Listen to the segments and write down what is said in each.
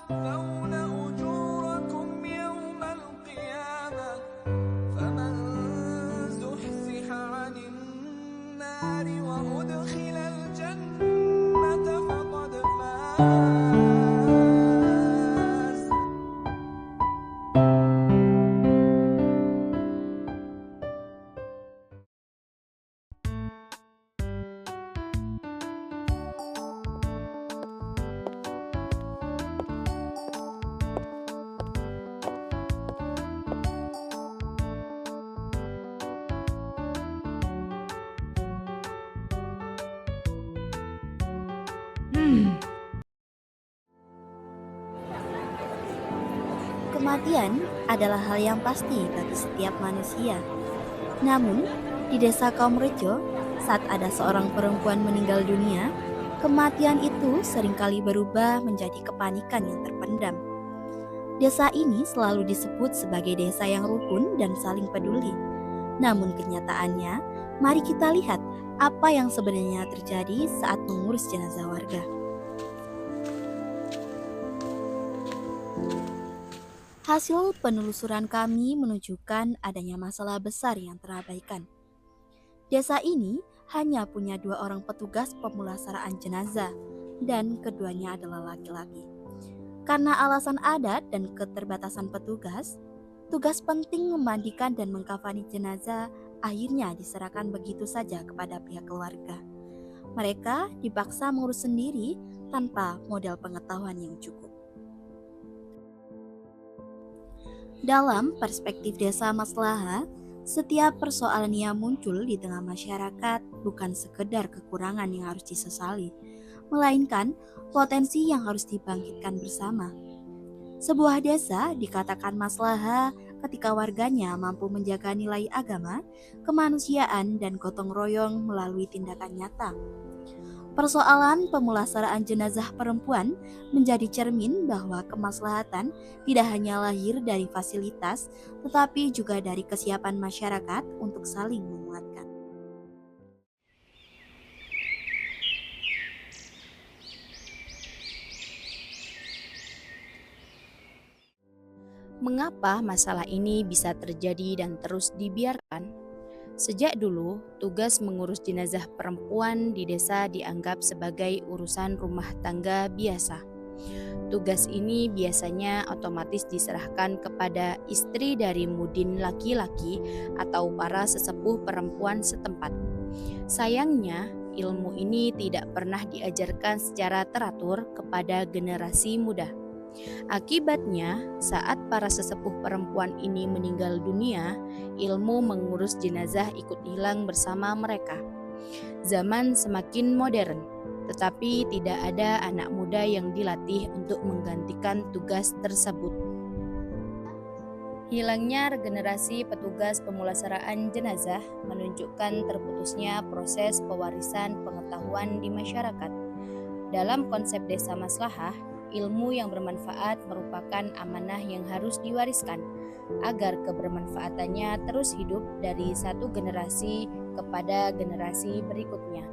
توفون أجوركم يوم القيامة فمن زحزح عن النار وأدخل الجنة فقد فاز. Kematian adalah hal yang pasti bagi setiap manusia. Namun, di desa kaum Rejo, saat ada seorang perempuan meninggal dunia, kematian itu seringkali berubah menjadi kepanikan yang terpendam. Desa ini selalu disebut sebagai desa yang rukun dan saling peduli. Namun kenyataannya, mari kita lihat apa yang sebenarnya terjadi saat mengurus jenazah warga. Hasil penelusuran kami menunjukkan adanya masalah besar yang terabaikan. Desa ini hanya punya 2 orang petugas pemulasaraan jenazah dan keduanya adalah laki-laki. Karena alasan adat dan keterbatasan petugas, tugas penting memandikan dan mengkafani jenazah akhirnya diserahkan begitu saja kepada pihak keluarga. Mereka dipaksa mengurus sendiri tanpa modal pengetahuan yang cukup. Dalam perspektif desa maslaha, setiap persoalan yang muncul di tengah masyarakat bukan sekedar kekurangan yang harus disesali, melainkan potensi yang harus dibangkitkan bersama. Sebuah desa dikatakan maslaha ketika warganya mampu menjaga nilai agama, kemanusiaan, dan gotong royong melalui tindakan nyata. Persoalan pemulasaraan jenazah perempuan menjadi cermin bahwa kemaslahatan tidak hanya lahir dari fasilitas, tetapi juga dari kesiapan masyarakat untuk saling menguatkan. Mengapa masalah ini bisa terjadi dan terus dibiarkan? Sejak dulu, tugas mengurus jenazah perempuan di desa dianggap sebagai urusan rumah tangga biasa. Tugas ini biasanya otomatis diserahkan kepada istri dari mudin laki-laki atau para sesepuh perempuan setempat. Sayangnya, ilmu ini tidak pernah diajarkan secara teratur kepada generasi muda. Akibatnya, saat para sesepuh perempuan ini meninggal dunia, ilmu mengurus jenazah ikut hilang bersama mereka. Zaman semakin modern, tetapi tidak ada anak muda yang dilatih untuk menggantikan tugas tersebut. Hilangnya regenerasi petugas pemulasaraan jenazah menunjukkan terputusnya proses pewarisan pengetahuan di masyarakat. Dalam konsep desa maslahah, ilmu yang bermanfaat merupakan amanah yang harus diwariskan agar kebermanfaatannya terus hidup dari satu generasi kepada generasi berikutnya.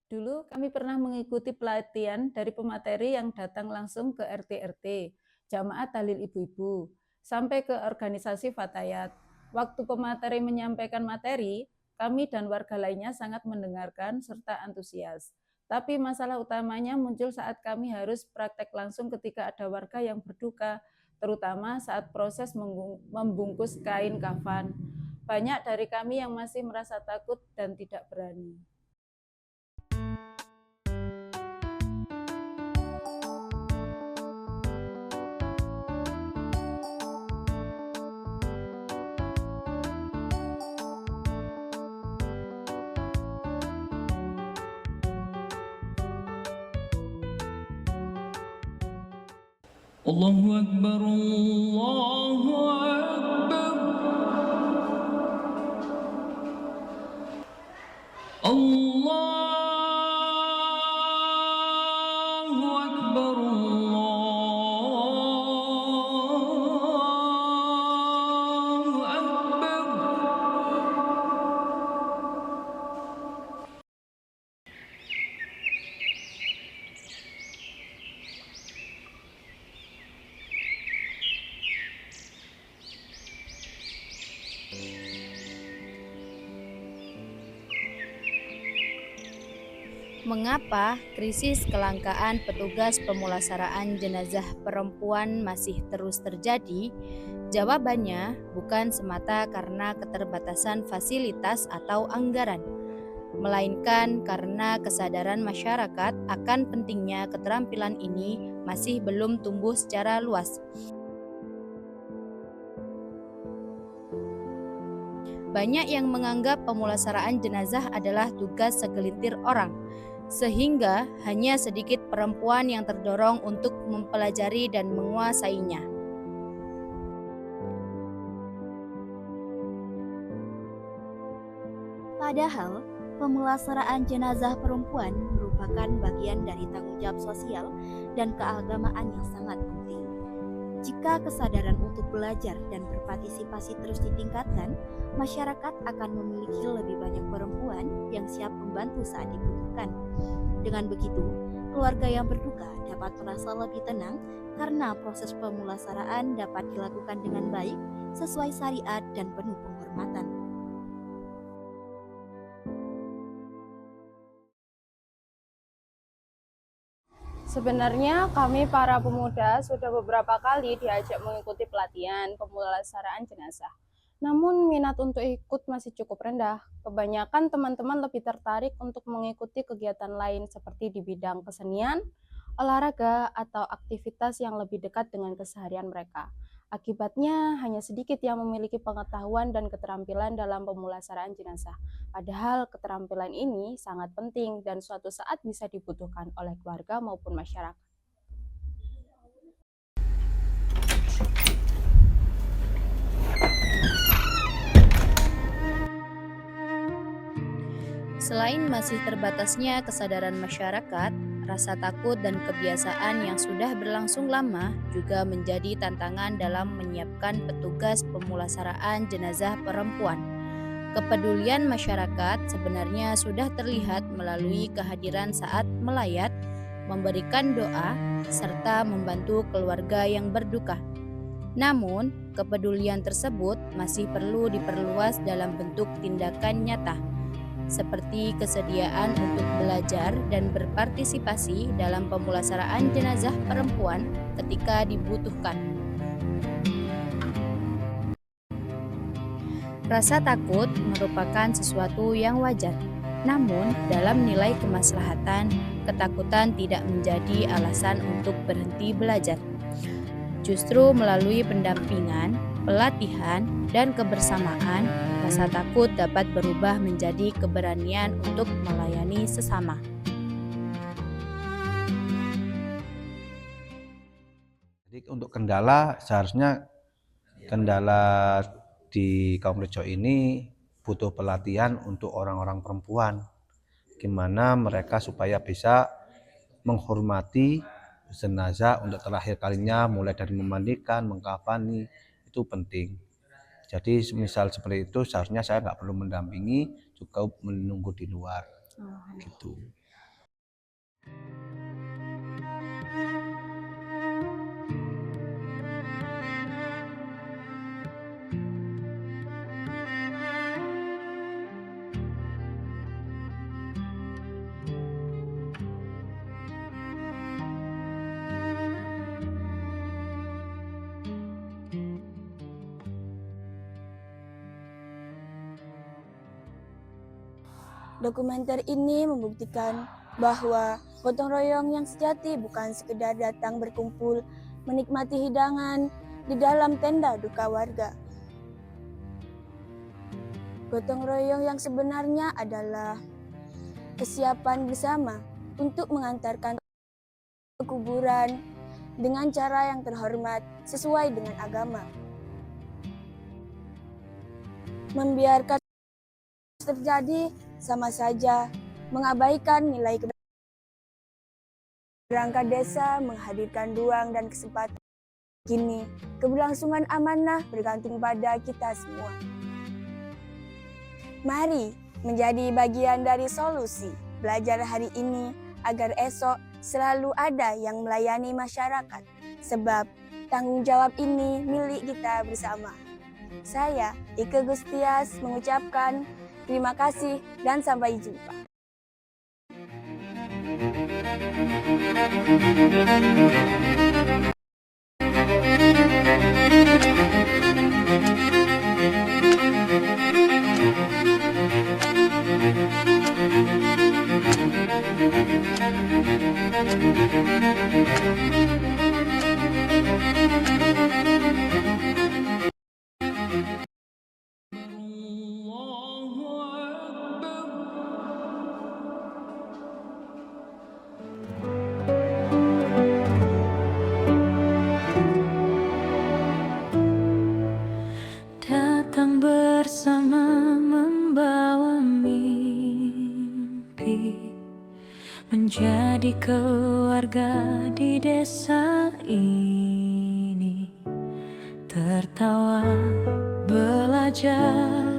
Dulu kami pernah mengikuti pelatihan dari pemateri yang datang langsung ke RT-RT, jamaah tahlil ibu-ibu, sampai ke organisasi Fatayat. Waktu pemateri menyampaikan materi, kami dan warga lainnya sangat mendengarkan serta antusias. Tapi masalah utamanya muncul saat kami harus praktek langsung ketika ada warga yang berduka, terutama saat proses membungkus kain kafan. Banyak dari kami yang masih merasa takut dan tidak berani. Allahu Akbar, Allahu Akbar. Allahu Akbar, Allahu Akbar. Mengapa krisis kelangkaan petugas pemulasaraan jenazah perempuan masih terus terjadi? Jawabannya bukan semata karena keterbatasan fasilitas atau anggaran, melainkan karena kesadaran masyarakat akan pentingnya keterampilan ini masih belum tumbuh secara luas. Banyak yang menganggap pemulasaraan jenazah adalah tugas segelintir orang, sehingga hanya sedikit perempuan yang terdorong untuk mempelajari dan menguasainya. Padahal, pemulasaraan jenazah perempuan merupakan bagian dari tanggung jawab sosial dan keagamaan yang sangat penting. Jika kesadaran untuk belajar dan berpartisipasi terus ditingkatkan, masyarakat akan memiliki lebih banyak perempuan yang siap membantu saat dibutuhkan. Dengan begitu, keluarga yang berduka dapat merasa lebih tenang karena proses pemulasaraan dapat dilakukan dengan baik, sesuai syariat dan penuh penghormatan. Sebenarnya kami para pemuda sudah beberapa kali diajak mengikuti pelatihan pemulasaraan jenazah. Namun minat untuk ikut masih cukup rendah. Kebanyakan teman-teman lebih tertarik untuk mengikuti kegiatan lain seperti di bidang kesenian, olahraga, atau aktivitas yang lebih dekat dengan keseharian mereka. Akibatnya hanya sedikit yang memiliki pengetahuan dan keterampilan dalam pemulasaraan jenazah. Padahal keterampilan ini sangat penting dan suatu saat bisa dibutuhkan oleh keluarga maupun masyarakat. Selain masih terbatasnya kesadaran masyarakat, rasa takut dan kebiasaan yang sudah berlangsung lama juga menjadi tantangan dalam menyiapkan petugas pemulasaraan jenazah perempuan. Kepedulian masyarakat sebenarnya sudah terlihat melalui kehadiran saat melayat, memberikan doa, serta membantu keluarga yang berduka. Namun, kepedulian tersebut masih perlu diperluas dalam bentuk tindakan nyata, seperti kesediaan untuk belajar dan berpartisipasi dalam pemulasaraan jenazah perempuan ketika dibutuhkan. Rasa takut merupakan sesuatu yang wajar, namun dalam nilai kemaslahatan, ketakutan tidak menjadi alasan untuk berhenti belajar. Justru melalui pendampingan, pelatihan, dan kebersamaan, rasa takut dapat berubah menjadi keberanian untuk melayani sesama. Jadi untuk kendala, seharusnya kendala di kaum Rejo ini butuh pelatihan untuk orang-orang perempuan. Gimana mereka supaya bisa menghormati jenazah untuk terakhir kalinya, mulai dari memandikan, mengkafani, itu penting. Jadi misal seperti itu seharusnya saya nggak perlu mendampingi, cukup menunggu di luar, gitu. Dokumenter ini membuktikan bahwa gotong royong yang sejati bukan sekedar datang berkumpul menikmati hidangan di dalam tenda duka warga. Gotong royong yang sebenarnya adalah kesiapan bersama untuk mengantarkan ke kuburan dengan cara yang terhormat sesuai dengan agama. Membiarkan terjadi sama saja mengabaikan nilai perangkat desa menghadirkan ruang dan kesempatan. Kini, keberlangsungan amanah bergantung pada kita semua. Mari menjadi bagian dari solusi, belajar hari ini agar esok selalu ada yang melayani masyarakat, sebab tanggung jawab ini milik kita bersama. Saya, Ike Gustias, mengucapkan terima kasih dan sampai jumpa. Allahu Akbar. Datang bersama membawa mimpi, menjadi keluarga di desa ini. Tertawa, belajar,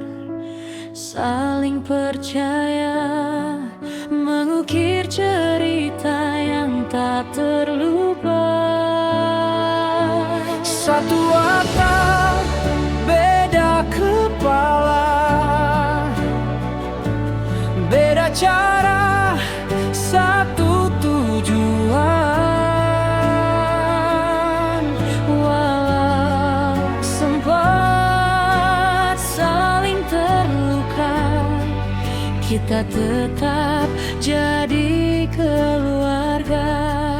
saling percaya, mengukir cerita yang tak terlupa. Satu atap, beda kepala, beda cara, satu tujuan. Walau sempat saling terluka, kita tetap jadi keluarga.